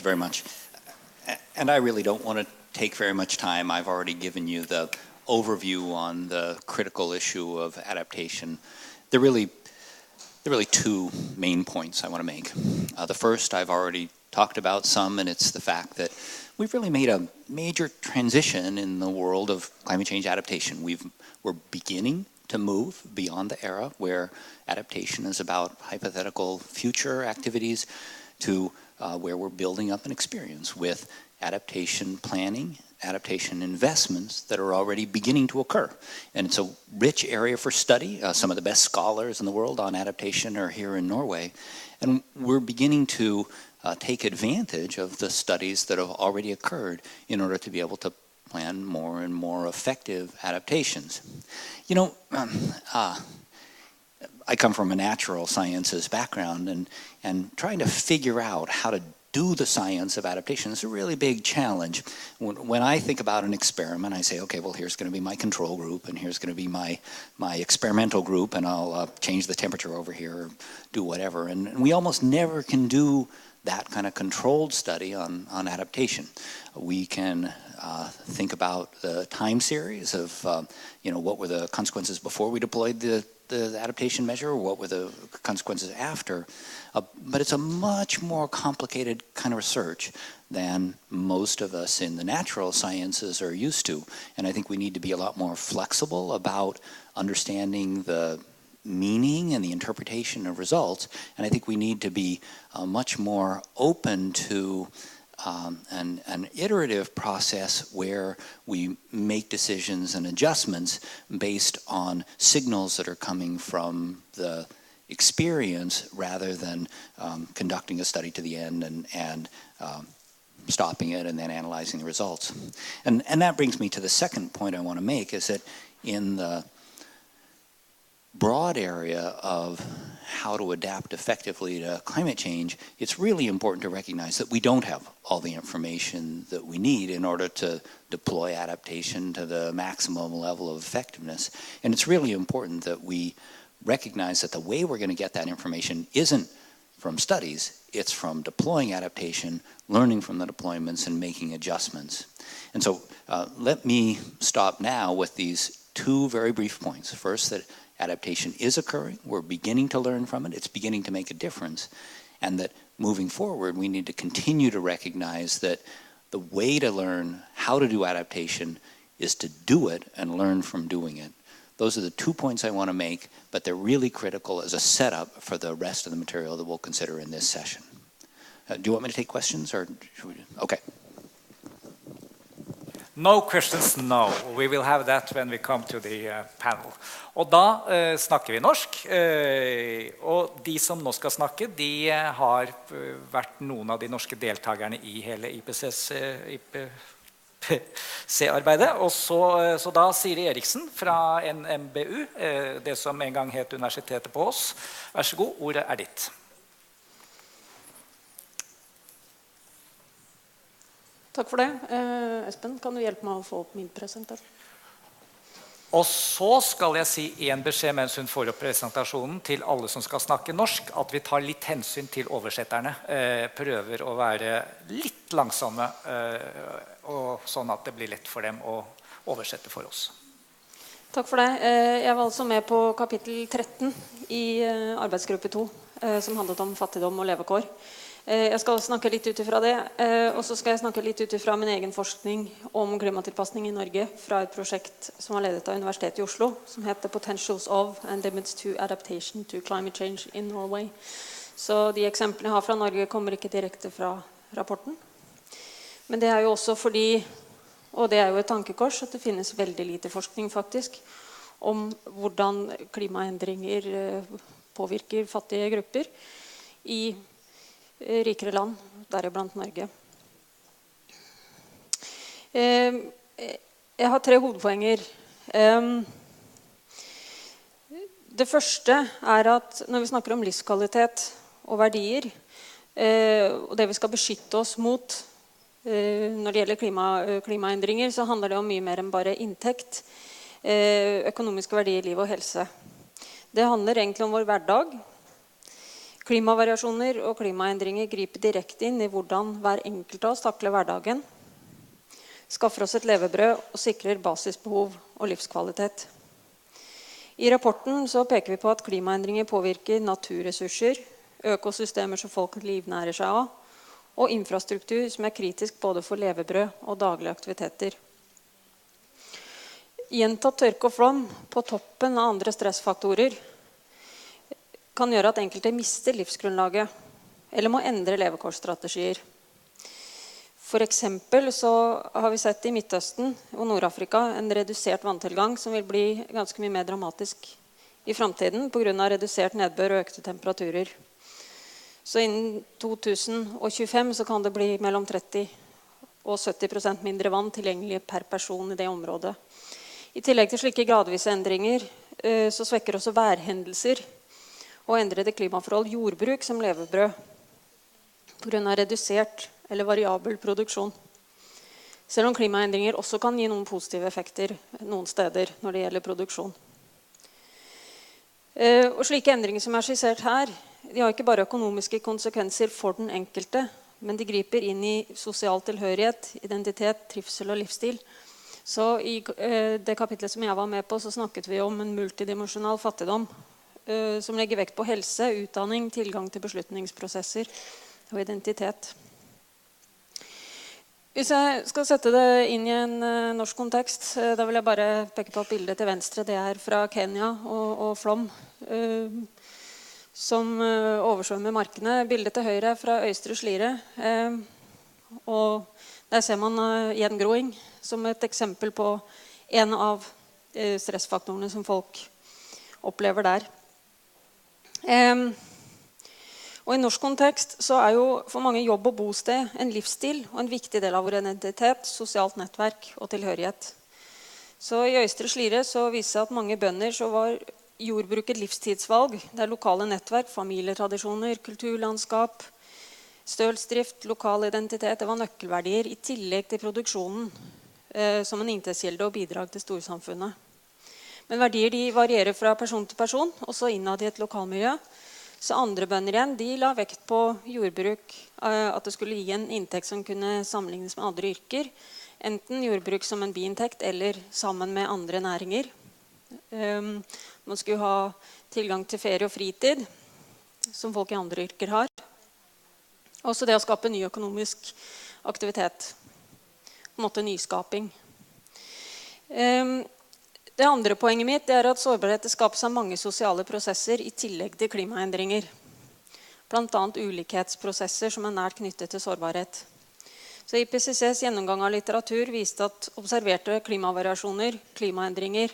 very much. And I really don't want to take very much time. I've already given you the overview on the critical issue of adaptation. There are really two main points I want to make. The first I've already talked about some, and it's the fact that we've really made a major transition in the world of climate change adaptation. We're beginning to move beyond the era where adaptation is about hypothetical future activities to where we're building up an experience with adaptation planning, adaptation investments that are already beginning to occur. And it's a rich area for study. Some of the best scholars in the world on adaptation are here in Norway. And we're beginning to take advantage of the studies that have already occurred in order to be able to plan more and more effective adaptations. You know, I come from a natural sciences background, and trying to figure out how to do the science of adaptation is a really big challenge. When I think about an experiment, I say, okay, well, here's going to be my control group, and here's going to be my experimental group, and I'll change the temperature over here, or do whatever. And we almost never can do that kind of controlled study on adaptation. We can think about the time series of, what were the consequences before we deployed the adaptation measure, or what were the consequences after. But it's a much more complicated kind of research than most of us in the natural sciences are used to. And I think we need to be a lot more flexible about understanding the meaning and the interpretation of results. And I think we need to be much more open to an iterative process where we make decisions and adjustments based on signals that are coming from the experience rather than conducting a study to the end and stopping it and then analyzing the results. And that brings me to the second point I want to make, is that in the broad area of how to adapt effectively to climate change, it's really important to recognize that we don't have all the information that we need in order to deploy adaptation to the maximum level of effectiveness. And it's really important that we recognize that the way we're going to get that information isn't from studies, it's from deploying adaptation, learning from the deployments, and making adjustments. And so let me stop now with these two very brief points. First, that adaptation is occurring, we're beginning to learn from it, it's beginning to make a difference, and that moving forward we need to continue to recognize that the way to learn how to do adaptation is to do it and learn from doing it. Those are the 2 points I want to make, but they're really critical as a setup for the rest of the material that we'll consider in this session. Do you want me to take questions, or should we? Okay. No questions, no. We will have that when we come to the panel. Og da snakker vi norsk, og de som nå skal snakke, de har vært noen av de norske deltagerne i hele IPCC-arbeidet. Og så da Siri Eriksen fra NMBU, det som en gang het Universitetet på Ås. Vær så god, ordet ditt. Takk for det. Espen, kan du hjelpe meg å få opp min presentasjon? Og så skal jeg si en beskjed mens hun får opp presentasjonen til alle som skal snakke norsk, at vi tar litt hensyn til oversetterne. Prøver å være litt langsomme, og sånn at det blir lett for dem å oversette for oss. Takk for det. Jeg var altså med på kapittel 13 i arbeidsgruppe 2, som handlet om fattigdom og levekår. Jeg skal snakke litt utifra det, og så skal jeg snakke litt utifra min egen forskning om klimatilpasning i Norge fra et prosjekt som var ledet av Universitetet i Oslo, som heter Potentials of and Limits to Adaptation to Climate Change in Norway. Så de eksemplene jeg har fra Norge kommer ikke direkte fra rapporten. Men det jo også fordi, og det jo et tankekors, at det finnes veldig lite forskning faktisk om hvordan klimaendringer påvirker fattige grupper i rikere land, deriblant Norge. Jeg har 3 hovedpoenger. Det første at når vi snakker om livskvalitet og verdier, og det vi skal beskytte oss mot når det gjelder klimaendringer, så handler det om mye mer enn bare inntekt, økonomiske verdier, liv og helse. Det handler egentlig om vår hverdag. Klimavariasjoner og klimaendringer griper direkte inn i hvordan hver enkelt av oss takler hverdagen, skaffer oss et levebrød og sikrer basisbehov og livskvalitet. I rapporten så peker vi på at klimaendringer påvirker naturressurser, økosystemer som folk livnærer seg av, og infrastruktur som kritisk både for levebrød og daglige aktiviteter. Gjentatt tørke og flom på toppen av andre stressfaktorer kan gjøre at enkelte mister livsgrunnlaget eller må endre levekårsstrategier. For eksempel så har vi sett i Midtøsten og Nord-Afrika en redusert vanntilgang som vil bli ganske mye mer dramatisk i fremtiden på grunn av redusert nedbør og økte temperaturer. Så innen 2025 så kan det bli mellom 30 og 70% mindre vann tilgjengelig per person i det området. I tillegg til slike gradvise endringer så svekker også værhendelser og endrede klimaforhold jordbruk som levebrød på grunn av redusert eller variabel produksjon. Selv om klimaendringer også kan gi noen positive effekter noen steder når det gjelder produksjon. Og slike endringer som skissert her, de har ikke bare økonomiske konsekvenser for den enkelte, men de griper inn i sosial tilhørighet, identitet, trivsel og livsstil. Så i det kapitlet som jeg var med på, så snakket vi om en multidimensjonal fattigdom, som legger vekt på helse, utdanning, tilgang til beslutningsprosesser og identitet. Hvis jeg skal sette det inn i en norsk kontekst, da vil jeg bare peke på at bildet til venstre, det fra Kenya og flom, som oversvømmer markene. Bildet til høyre fra Øystre Slidre, og der ser man gjengroing som et eksempel på en av stressfaktorene som folk opplever der. Og i norsk kontekst så jo for mange jobb og bosted en livsstil og en viktig del av vår identitet, sosialt nettverk og tilhørighet. Så i Øystre Slidre så viser at mange bønder så var jordbruk et livstidsvalg, der lokale nettverk, familietradisjoner, kulturlandskap, stølsdrift, lokal identitet, det var nøkkelverdier i tillegg til produksjonen som en inntektskilde og bidrag til storsamfunnet. Men verdier de varierer fra person til person, også innad i et lokalmiljø. Så andre bønder igjen, de la vekt på jordbruk, at det skulle gi en inntekt som kunne sammenlignes med andre yrker. Enten jordbruk som en biinntekt eller sammen med andre næringer. Man skulle ha tilgang til ferie og fritid, som folk i andre yrker har. Også det å skape ny økonomisk aktivitet. På en måte nyskaping. Det andre poenget mitt at sårbarhet skapes av mange sosiale prosesser i tillegg til klimaendringer. Blant annet ulikhetsprosesser som nært knyttet til sårbarhet. Så IPCCs gjennomgang av litteratur viste at observerte klimavariasjoner, klimaendringer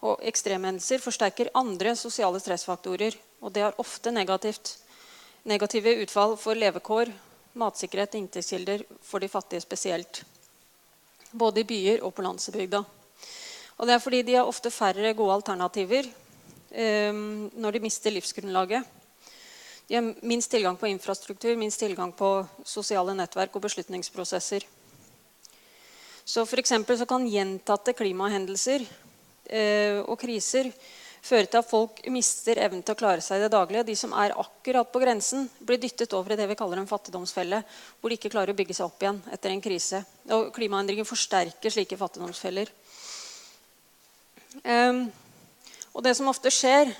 og ekstremhendelser forsterker andre sosiale stressfaktorer, og det har ofte negative utfall for levekår, matsikkerhet og inntektskilder for de fattige spesielt. Både i byer og på landsbygda. Og det fordi de har ofte færre gode alternativer når de mister livsgrunnlaget. De har minst tilgang på infrastruktur, minst tilgang på sosiale nettverk og beslutningsprosesser. Så for eksempel så kan gjentatte klimahendelser og kriser føre til at folk mister evnen til å klare seg i det daglige. De som akkurat på grensen blir dyttet over i det vi kaller en fattigdomsfelle, hvor de ikke klarer å bygge seg opp igjen etter en krise. Og klimaendringer forsterker slike fattigdomsfeller. Og det som ofte skjer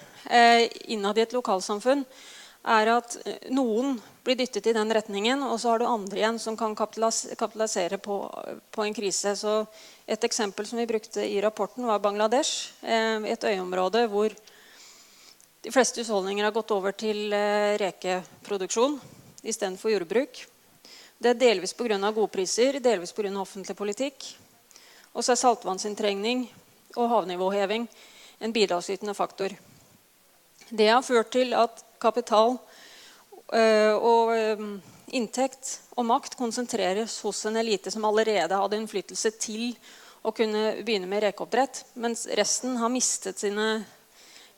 innad i et lokalsamfunn at noen blir dyttet i den retningen, og så har du andre igjen som kan kapitalisere på en krise. Så et eksempel som vi brukte i rapporten var Bangladesh, et øyområde hvor de fleste husholdninger har gått over til rekeproduksjon i stedet for jordbruk. Det delvis på grunn av gode priser, delvis på grunn av offentlig politikk. Og så saltvannsinntrengning og havnivåheving en bidragsytende faktor. Det har ført til at kapital og inntekt og makt konsentreres hos en elite som allerede hadde innflytelse til å kunne begynne med rekeoppdrett, mens resten har mistet sine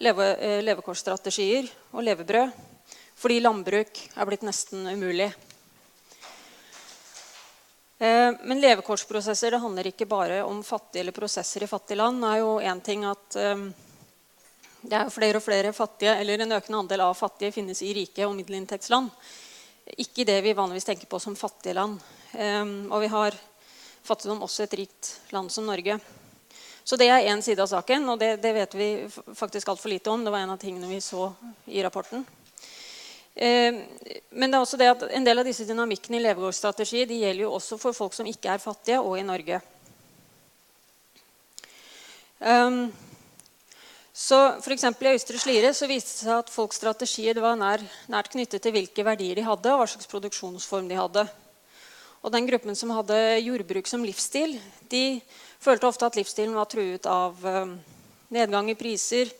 levekårsstrategier og levebrød, fordi landbruk blitt nesten umulig. Men levekårsprosesser, det handler ikke bare om fattige eller prosesser i fattige land. Det jo en ting at Det jo flere og flere fattige, eller en økende andel av fattige finnes i rike og middelinntektsland. Ikke det vi vanligvis tenker på som fattige land. Og vi har fattigdom også et rikt land som Norge. Så det en side av saken, og det vet vi faktisk alt for lite om. Det var en av tingene vi så i rapporten. Men det også det at en del av disse dynamikkene i levekårsstrategi, de gjelder jo også for folk som ikke fattige, og i Norge. Så for eksempel i Østre Slidre så viste det seg at folks strategier var nært knyttet til hvilke verdier de hadde, og hva slags produksjonsform de hadde. Og den gruppen som hadde jordbruk som livsstil, de følte ofte at livsstilen var truet av nedgang i priser,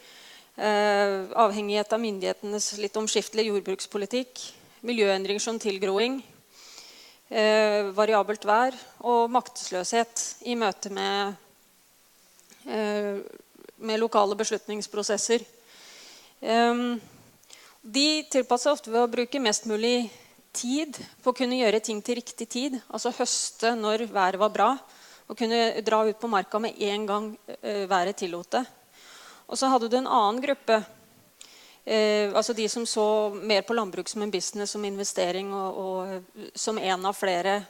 avhengighet av myndighetenes litt omskiftelige jordbrukspolitikk, miljøendringer som tilgroing, variabelt vær og maktesløshet i møte med lokale beslutningsprosesser. De tilpasset ofte ved å bruke mest mulig tid på å kunne gjøre ting til riktig tid, altså høste når været var bra, og kunne dra ut på marka med en gang været tillot det. Og så hadde du en annen gruppe, altså de som så mer på landbruk som en business, som investering og som en av flere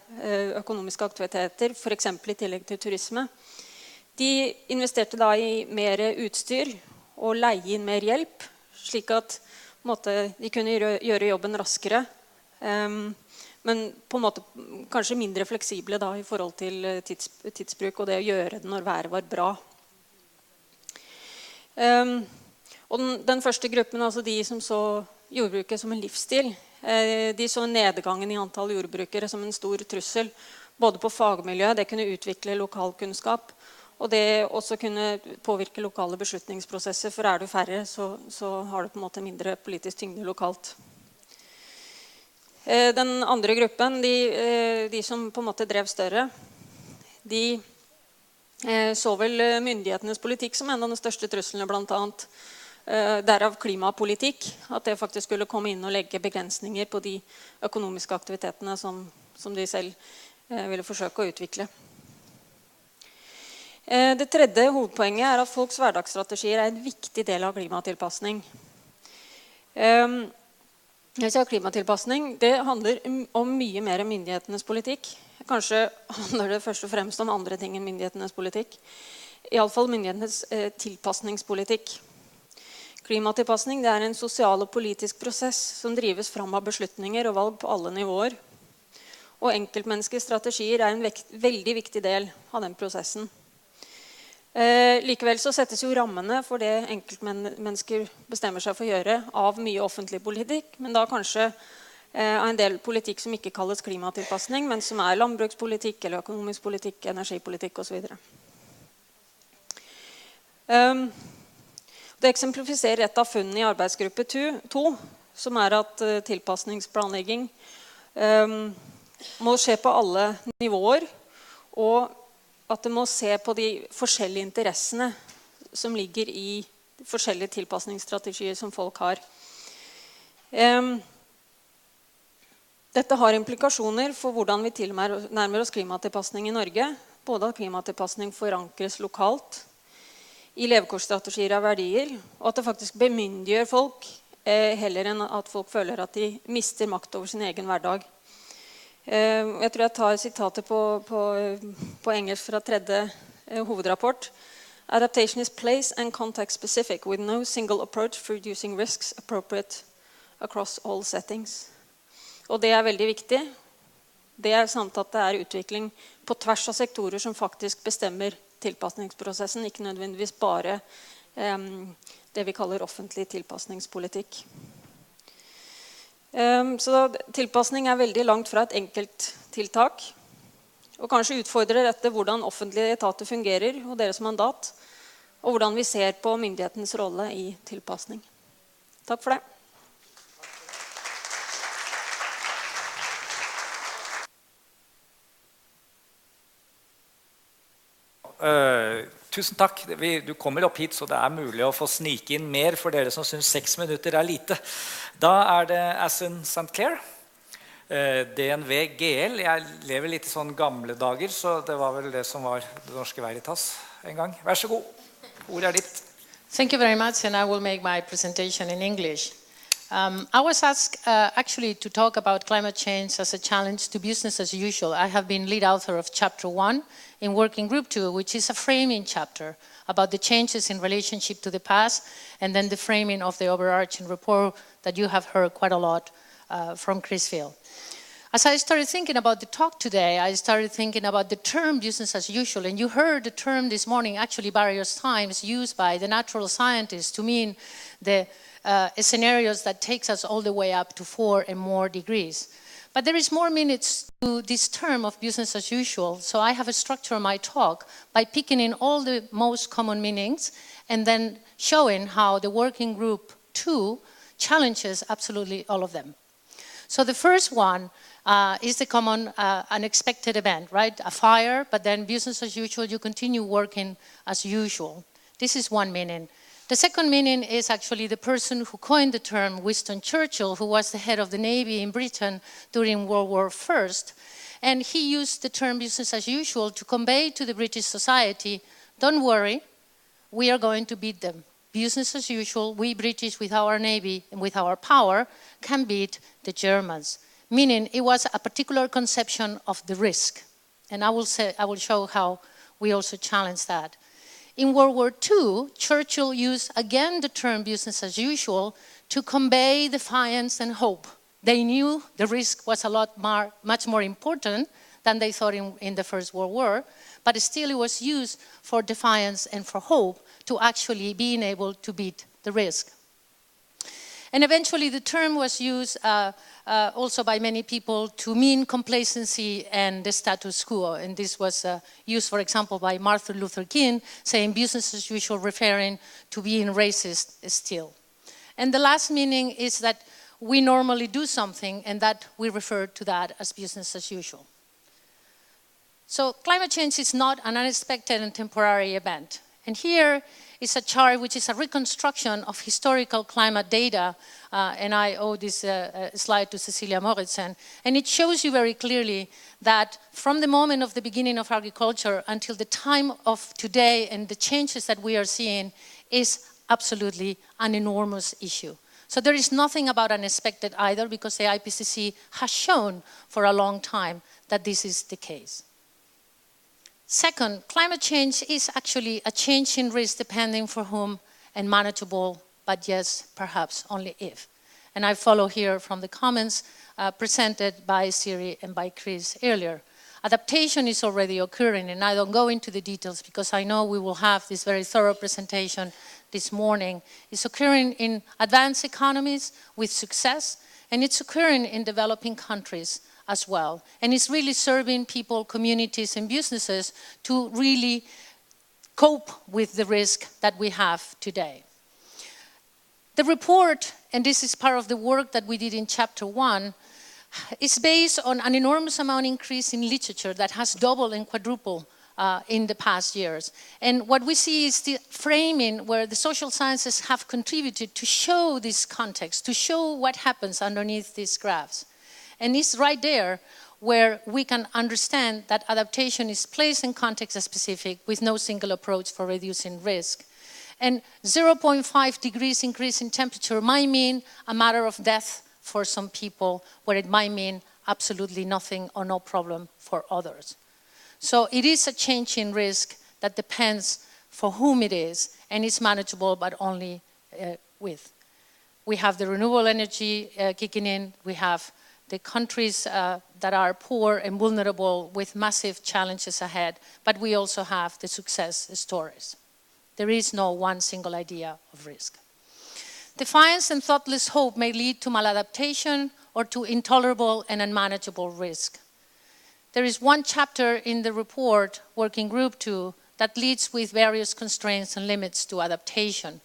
økonomiske aktiviteter, for eksempel i tillegg til turisme. De investerte da i mer utstyr og leie inn mer hjelp, slik at de kunne gjøre jobben raskere, men på en måte kanskje mindre fleksible da, i forhold til tidsbruk og det å gjøre det når været var bra. Og den første gruppen, altså de som så jordbruket som en livsstil, de så nedgangen i antall jordbrukere som en stor trussel, både på fagmiljø, det kunne utvikle lokalkunnskap, og det også kunne påvirke lokale beslutningsprosesser, for du færre, så har du på en måte mindre politisk tyngde lokalt. Den andre gruppen, de som på en måte drev større, de så vel myndighetenes politikk som en av de største truslene, blant annet. Derav klimapolitikk, at det faktisk skulle komme inn og legge begrensninger på de økonomiske aktivitetene som de selv ville forsøke å utvikle. Det tredje hovedpoenget at folks hverdagsstrategier en viktig del av klimatilpasning. Klimatilpasning, det handler om mye mer enn myndighetenes politikk. Kanskje handler det først og fremst om andre ting enn myndighetenes politikk. I alle fall myndighetenes tilpasningspolitikk. Klimatilpasning, det en sosial og politisk prosess som drives fram av beslutninger og valg på alle nivåer. Og enkeltmenneskers strategier en veldig viktig del av den prosessen. Likevel så settes jo rammene for det enkeltmennesker bestemmer seg for å gjøre av mye offentlig politikk, men da kanskje en del politikk som ikke kalles klimatilpasning, men som landbrukspolitikk eller økonomisk politikk, energipolitikk og så videre. Det eksemplifiserer et av funnene i arbeidsgruppe 2, som at tilpasningsplanlegging må skje på alle nivåer, og at det må se på de forskjellige interessene som ligger i de forskjellige tilpasningsstrategier som folk har. Dette har implikasjoner for hvordan vi tilnærmer oss klimatilpasning i Norge, både at klimatilpasning forankres lokalt, i levekårsstrategier av verdier, og at det faktisk bemyndiggjør folk, heller enn at folk føler at de mister makt over sin egen hverdag. Jeg tror jeg tar sitatet på engelsk fra tredje hovedrapport. Adaptation is place and context specific with no single approach for reducing risks appropriate across all settings. Og det veldig viktig. Det samt at det utvikling på tvers av sektorer som faktisk bestemmer tilpasningsprosessen, ikke nødvendigvis bare det vi kaller offentlig tilpasningspolitikk. Så tilpasning veldig langt fra et enkelt tiltak, og kanskje utfordrer dette hvordan offentlige etater fungerer og deres mandat, og hvordan vi ser på myndighetens rolle i tilpasning. Takk for det. Tusen takk. Du kommer opp hit, så det mulig å få snike inn mer for dere som synes 6 minutter lite. Da det Asun St. Clair, DNV GL. Jeg lever litt i sånne gamle dager, så det var vel det som var det norske Veritas en gang. Vær så god. Ordet ditt. Thank you very much, and I will make my presentation in English. I was asked actually to talk about climate change as a challenge to business as usual. I have been lead author of Chapter 1 in Working Group 2, which is a framing chapter about the changes in relationship to the past, and then the framing of the overarching report that you have heard quite a lot from Chris Field. As I started thinking about the talk today, I started thinking about the term business as usual, and you heard the term this morning actually various times used by the natural scientists to mean the scenarios that takes us all the way up to 4 and more degrees. But there is more minutes to this term of business as usual, so I have structured my talk by picking in all the most common meanings and then showing how the Working Group 2 challenges absolutely all of them. So the first one is the common unexpected event, right? A fire, but then business as usual, you continue working as usual. This is one meaning. The second meaning is actually the person who coined the term, Winston Churchill, who was the head of the Navy in Britain during World War I. And he used the term business as usual to convey to the British society, don't worry, we are going to beat them. Business as usual, we British with our Navy and with our power can beat the Germans. Meaning it was a particular conception of the risk. And I will show how we also challenge that. In World War II, Churchill used again the term business as usual to convey defiance and hope. They knew the risk was much more important than they thought in the First World War, but still it was used for defiance and for hope to actually being able to beat the risk. And eventually the term was used also by many people to mean complacency and the status quo. And this was used, for example, by Martin Luther King, saying business as usual, referring to being racist still. And the last meaning is that we normally do something and that we refer to that as business as usual. So climate change is not an unexpected and temporary event. And here is a chart which is a reconstruction of historical climate data, and I owe this slide to Cecilia Moritzen, and it shows you very clearly that from the moment of the beginning of agriculture until the time of today and the changes that we are seeing is absolutely an enormous issue. So there is nothing about unexpected either, because the IPCC has shown for a long time that this is the case. Second, climate change is actually a change in risk depending for whom and manageable, but yes, perhaps only if. And I follow here from the comments presented by Siri and by Chris earlier. Adaptation is already occurring, and I don't go into the details because I know we will have this very thorough presentation this morning. It's occurring in advanced economies with success, and it's occurring in developing countries as well. And it's really serving people, communities, and businesses to really cope with the risk that we have today. The report, and this is part of the work that we did in Chapter 1, is based on an enormous amount increase in literature that has doubled and quadrupled in the past years. And what we see is the framing where the social sciences have contributed to show this context, to show what happens underneath these graphs. And it's right there where we can understand that adaptation is placed in context specific with no single approach for reducing risk. And 0.5 degrees increase in temperature might mean a matter of death for some people, where it might mean absolutely nothing or no problem for others. So it is a change in risk that depends for whom it is, and it's manageable, but only with. We have the renewable energy kicking in. We have the countries that are poor and vulnerable with massive challenges ahead, but we also have the success stories. There is no one single idea of risk. Defiance and thoughtless hope may lead to maladaptation or to intolerable and unmanageable risk. There is one chapter in the report, Working Group 2, that leads with various constraints and limits to adaptation.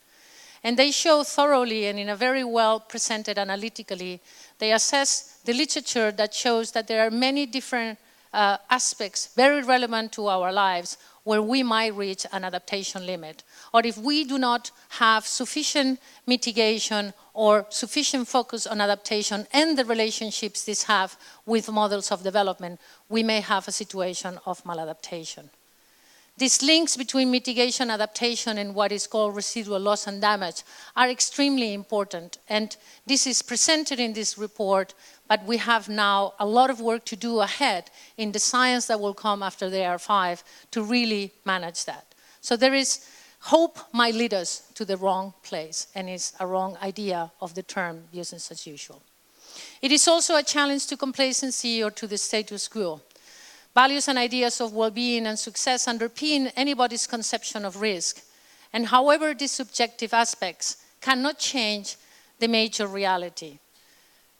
And they show thoroughly and in a very well presented analytically, they assess the literature that shows that there are many different aspects very relevant to our lives where we might reach an adaptation limit. Or if we do not have sufficient mitigation or sufficient focus on adaptation and the relationships this have with models of development, we may have a situation of maladaptation. These links between mitigation, adaptation, and what is called residual loss and damage are extremely important. And this is presented in this report, but we have now a lot of work to do ahead in the science that will come after the AR5 to really manage that. So there is hope might lead us to the wrong place, and it's a wrong idea of the term business as usual. It is also a challenge to complacency or to the status quo. Values and ideas of well-being and success underpin anybody's conception of risk. And however these subjective aspects cannot change the major reality.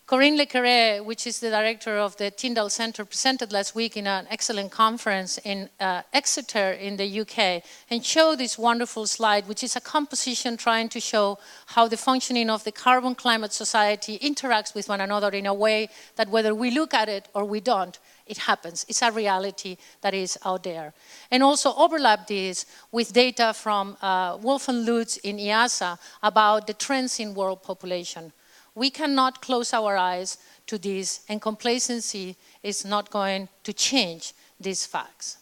Corinne Le Carré, which is the director of the Tyndall Center, presented last week in an excellent conference in Exeter in the UK and showed this wonderful slide, which is a composition trying to show how the functioning of the carbon climate society interacts with one another in a way that whether we look at it or we don't, it happens. It's a reality that is out there. And also overlap this with data from Wolf and Lutz in EASA about the trends in world population. We cannot close our eyes to this, and complacency is not going to change these facts.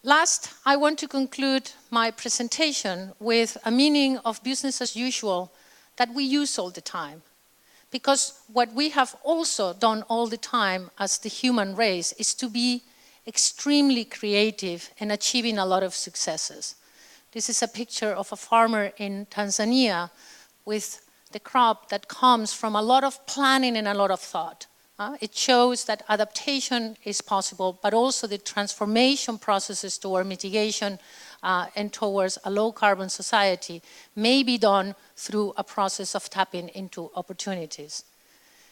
Last, I want to conclude my presentation with a meaning of business as usual that we use all the time. Because what we have also done all the time as the human race is to be extremely creative and achieving a lot of successes. This is a picture of a farmer in Tanzania with the crop that comes from a lot of planning and a lot of thought. It shows that adaptation is possible, but also the transformation processes toward mitigation and towards a low-carbon society may be done through a process of tapping into opportunities.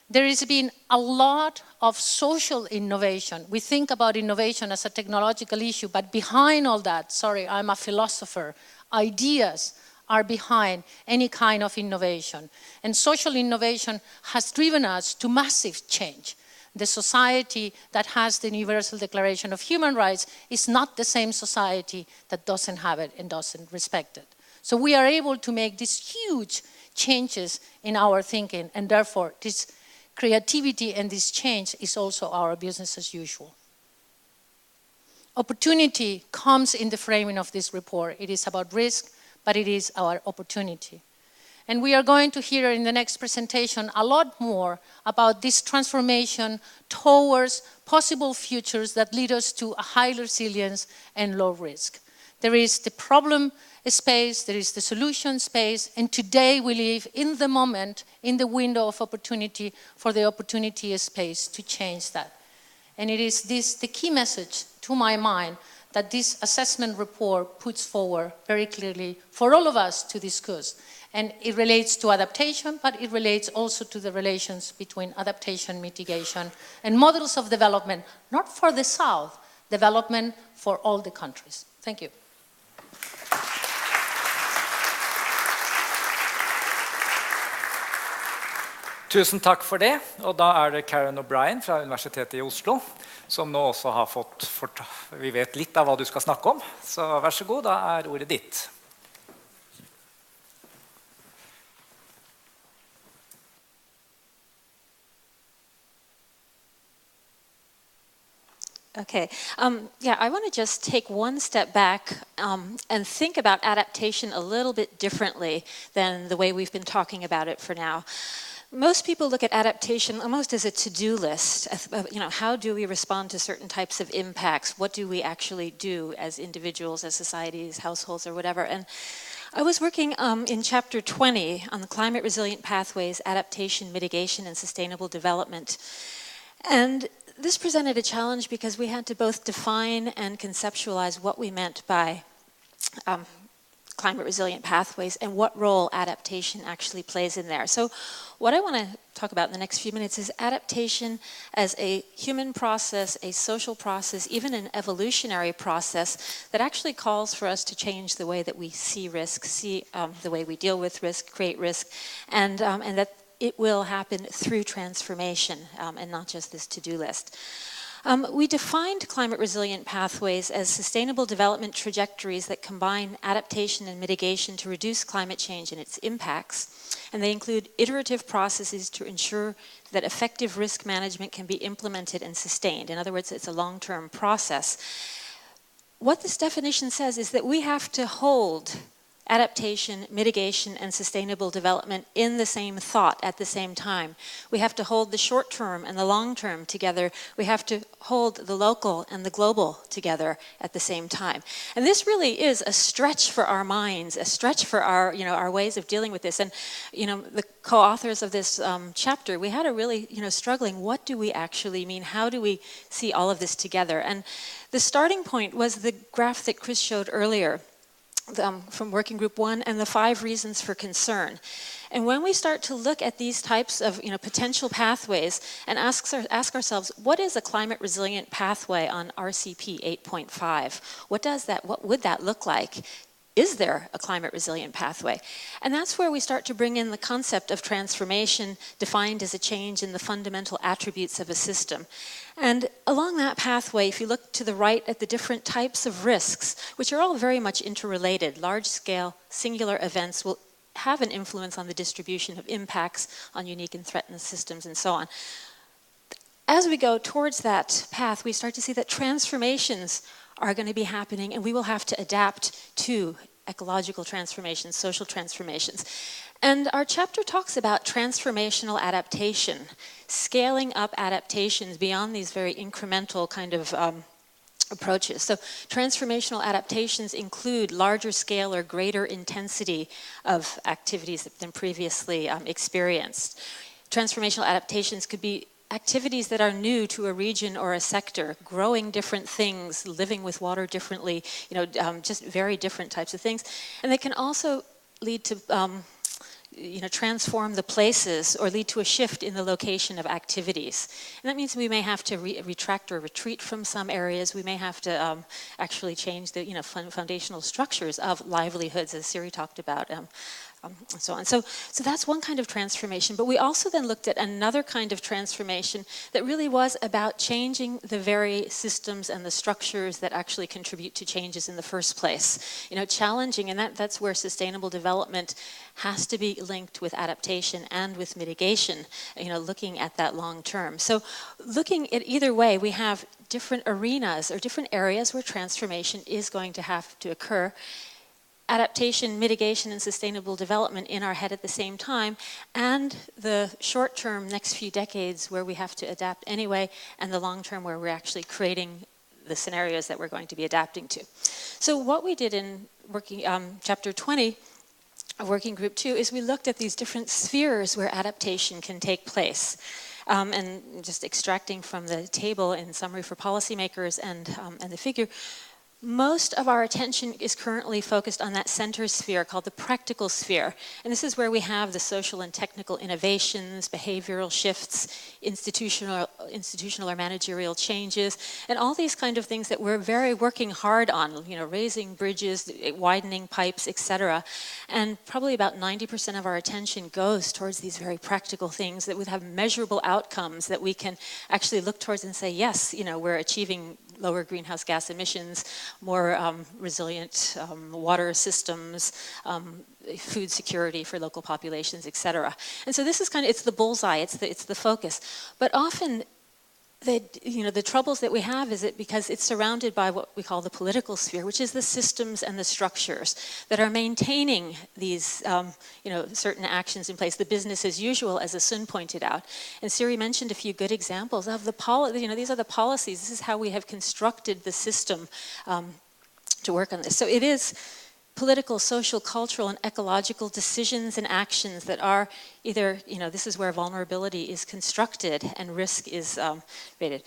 There has been a lot of social innovation. We think about innovation as a technological issue, but behind all that, sorry, I'm a philosopher, ideas are behind any kind of innovation. And social innovation has driven us to massive change. The society that has the Universal Declaration of Human Rights is not the same society that doesn't have it and doesn't respect it. So we are able to make these huge changes in our thinking, and therefore this creativity and this change is also our business as usual. Opportunity comes in the framing of this report. It is about risk, but it is our opportunity. And we are going to hear in the next presentation a lot more about this transformation towards possible futures that lead us to a high resilience and low risk. There is the problem space, there is the solution space, and today we live in the moment, in the window of opportunity for the opportunity space to change that. And it is this the key message to my mind that this assessment report puts forward very clearly for all of us to discuss. And it relates to adaptation, but it relates also to the relations between adaptation, mitigation, and models of development, not for the South, development for all the countries. Thank you. Tusen takk for det, og da er det Karen O'Brien fra Universitetet i Oslo, som nå også har vi vet litt av hva du skal snakke om, så vær så god, da er ordet ditt. Okay, yeah, I want to just take one step back and think about adaptation a little bit differently than the way we've been talking about it for now. Most people look at adaptation almost as a to-do list. How do we respond to certain types of impacts? What do we actually do as individuals, as societies, households, or whatever? And I was working in chapter 20 on the climate resilient pathways, adaptation, mitigation, and sustainable development. And this presented a challenge because we had to both define and conceptualize what we meant by climate resilient pathways and what role adaptation actually plays in there. So what I want to talk about in the next few minutes is adaptation as a human process, a social process, even an evolutionary process that actually calls for us to change the way that we see risk, see the way we deal with risk, create risk, and that it will happen through transformation and not just this to-do list. We defined climate resilient pathways as sustainable development trajectories that combine adaptation and mitigation to reduce climate change and its impacts. And they include iterative processes to ensure that effective risk management can be implemented and sustained. In other words, it's a long-term process. what this definition says is that we have to hold adaptation, mitigation, and sustainable development in the same thought at the same time. We have to hold the short term and the long term together. We have to hold the local and the global together at the same time. And this really is a stretch for our minds, a stretch for our, our ways of dealing with this. And, the co-authors of this chapter, we had a really, struggling, what do we actually mean? How do we see all of this together? And the starting point was the graph that Chris showed earlier, from Working Group 1, and the 5 reasons for concern. And when we start to look at these types of potential pathways and ask ourselves, what is a climate resilient pathway on RCP 8.5? What would that look like? Is there a climate resilient pathway? And that's where we start to bring in the concept of transformation, defined as a change in the fundamental attributes of a system. And along that pathway, if you look to the right at the different types of risks, which are all very much interrelated, large-scale, singular events will have an influence on the distribution of impacts on unique and threatened systems and so on. As we go towards that path, we start to see that transformations are going to be happening, and we will have to adapt to ecological transformations, social transformations. And our chapter talks about transformational adaptation, scaling up adaptations beyond these very incremental kind of approaches. So transformational adaptations include larger scale or greater intensity of activities than previously experienced. Transformational adaptations could be activities that are new to a region or a sector, growing different things, living with water differently, just very different types of things. And they can also lead to transform the places or lead to a shift in the location of activities. And that means we may have to retract or retreat from some areas. We may have to actually change the foundational structures of livelihoods, as Siri talked about. And so on. So that's one kind of transformation. But we also then looked at another kind of transformation that really was about changing the very systems and the structures that actually contribute to changes in the first place. Challenging, and that's where sustainable development has to be linked with adaptation and with mitigation, looking at that long term. So looking at either way, we have different arenas or different areas where transformation is going to have to occur. Adaptation, mitigation, and sustainable development in our head at the same time, and the short-term next few decades where we have to adapt anyway, and the long-term where we're actually creating the scenarios that we're going to be adapting to. So what we did in chapter 20 of Working Group 2 is we looked at these different spheres where adaptation can take place. And just extracting from the table in summary for policymakers and the figure, most of our attention is currently focused on that center sphere called the practical sphere. And this is where we have the social and technical innovations, behavioral shifts, institutional or managerial changes, and all these kind of things that we're very working hard on, raising bridges, widening pipes, etc. And probably about 90% of our attention goes towards these very practical things that would have measurable outcomes that we can actually look towards and say, yes, we're achieving lower greenhouse gas emissions, more resilient water systems, food security for local populations, etc. And so this is it's the bullseye, it's the focus. But often the troubles that we have is because it's surrounded by what we call the political sphere, which is the systems and the structures that are maintaining these certain actions in place, the business as usual, as Asun pointed out. And Siri mentioned a few good examples of these are the policies, this is how we have constructed the system to work on this. So it is political, social, cultural, and ecological decisions and actions that are either, this is where vulnerability is constructed and risk is created.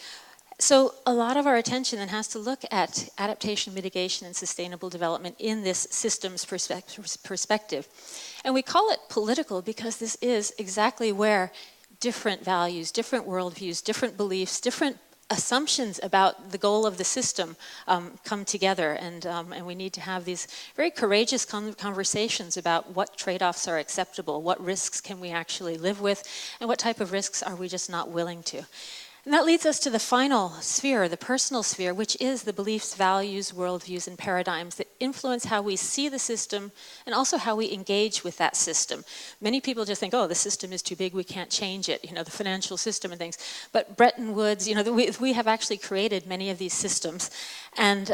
So a lot of our attention then has to look at adaptation, mitigation, and sustainable development in this systems perspective. And we call it political because this is exactly where different values, different worldviews, different beliefs, different assumptions about the goal of the system come together, and we need to have these very courageous conversations about what trade-offs are acceptable, what risks can we actually live with, and what type of risks are we just not willing to. And that leads us to the final sphere, the personal sphere, which is the beliefs, values, worldviews, and paradigms that influence how we see the system and also how we engage with that system. Many people just think, oh, the system is too big, we can't change it, the financial system and things. But Bretton Woods, we have actually created many of these systems. And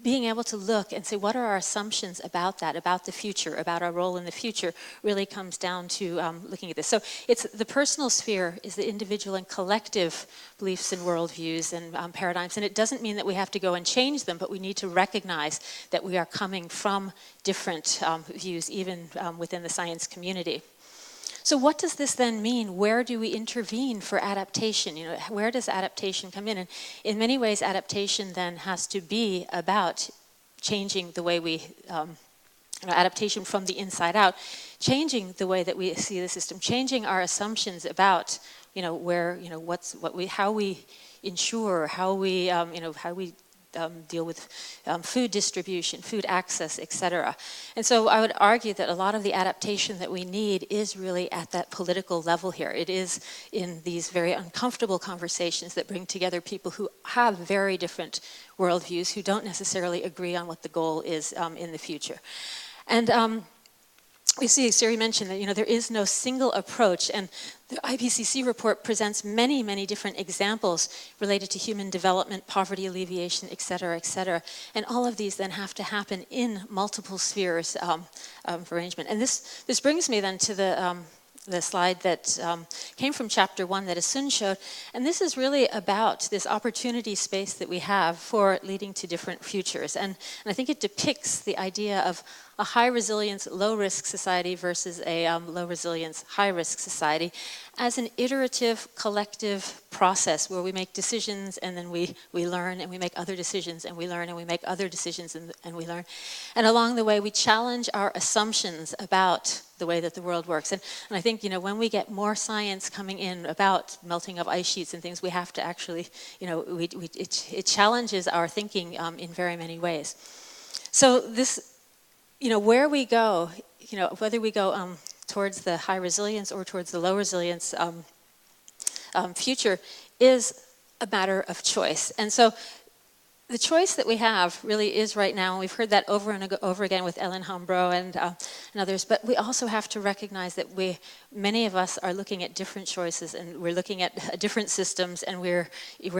being able to look and say, what are our assumptions about that, about the future, about our role in the future, really comes down to looking at this. So it's the personal sphere is the individual and collective beliefs and worldviews and paradigms. And it doesn't mean that we have to go and change them, but we need to recognize that we are coming from different views, even within the science community. So what does this then mean? Where do we intervene for adaptation? You know, where does adaptation come in? And in many ways, adaptation then has to be about changing the way we, adaptation from the inside out, changing the way that we see the system, changing our assumptions about, where, how we ensure, how we, how we deal with food distribution, food access, etc. And so I would argue that a lot of the adaptation that we need is really at that political level here. It is in these very uncomfortable conversations that bring together people who have very different worldviews, who don't necessarily agree on what the goal is in the future. And we see, Siri mentioned that there is no single approach, and the IPCC report presents many, many different examples related to human development, poverty alleviation, et cetera, et cetera. And all of these then have to happen in multiple spheres of arrangement. And this brings me then to the slide that came from chapter 1 that Asun showed. And this is really about this opportunity space that we have for leading to different futures. And I think it depicts the idea of a high resilience, low risk society versus a low resilience, high risk society as an iterative collective process where we make decisions and then we learn and we make other decisions and we learn and we make other decisions and we learn. And along the way we challenge our assumptions about the way that the world works. And I think, when we get more science coming in about melting of ice sheets and things, we have to actually, it challenges our thinking in very many ways. So this, where we go, whether we go towards the high resilience or towards the low resilience future is a matter of choice. And so the choice that we have really is right now, and we've heard that over and over again with Ellen Hambro and others, but we also have to recognize that many of us are looking at different choices and we're looking at different systems, and we're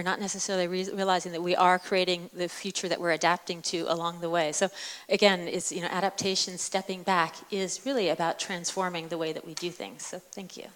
not necessarily realizing that we are creating the future that we're adapting to along the way. So again, it's adaptation, stepping back is really about transforming the way that we do things. So thank you.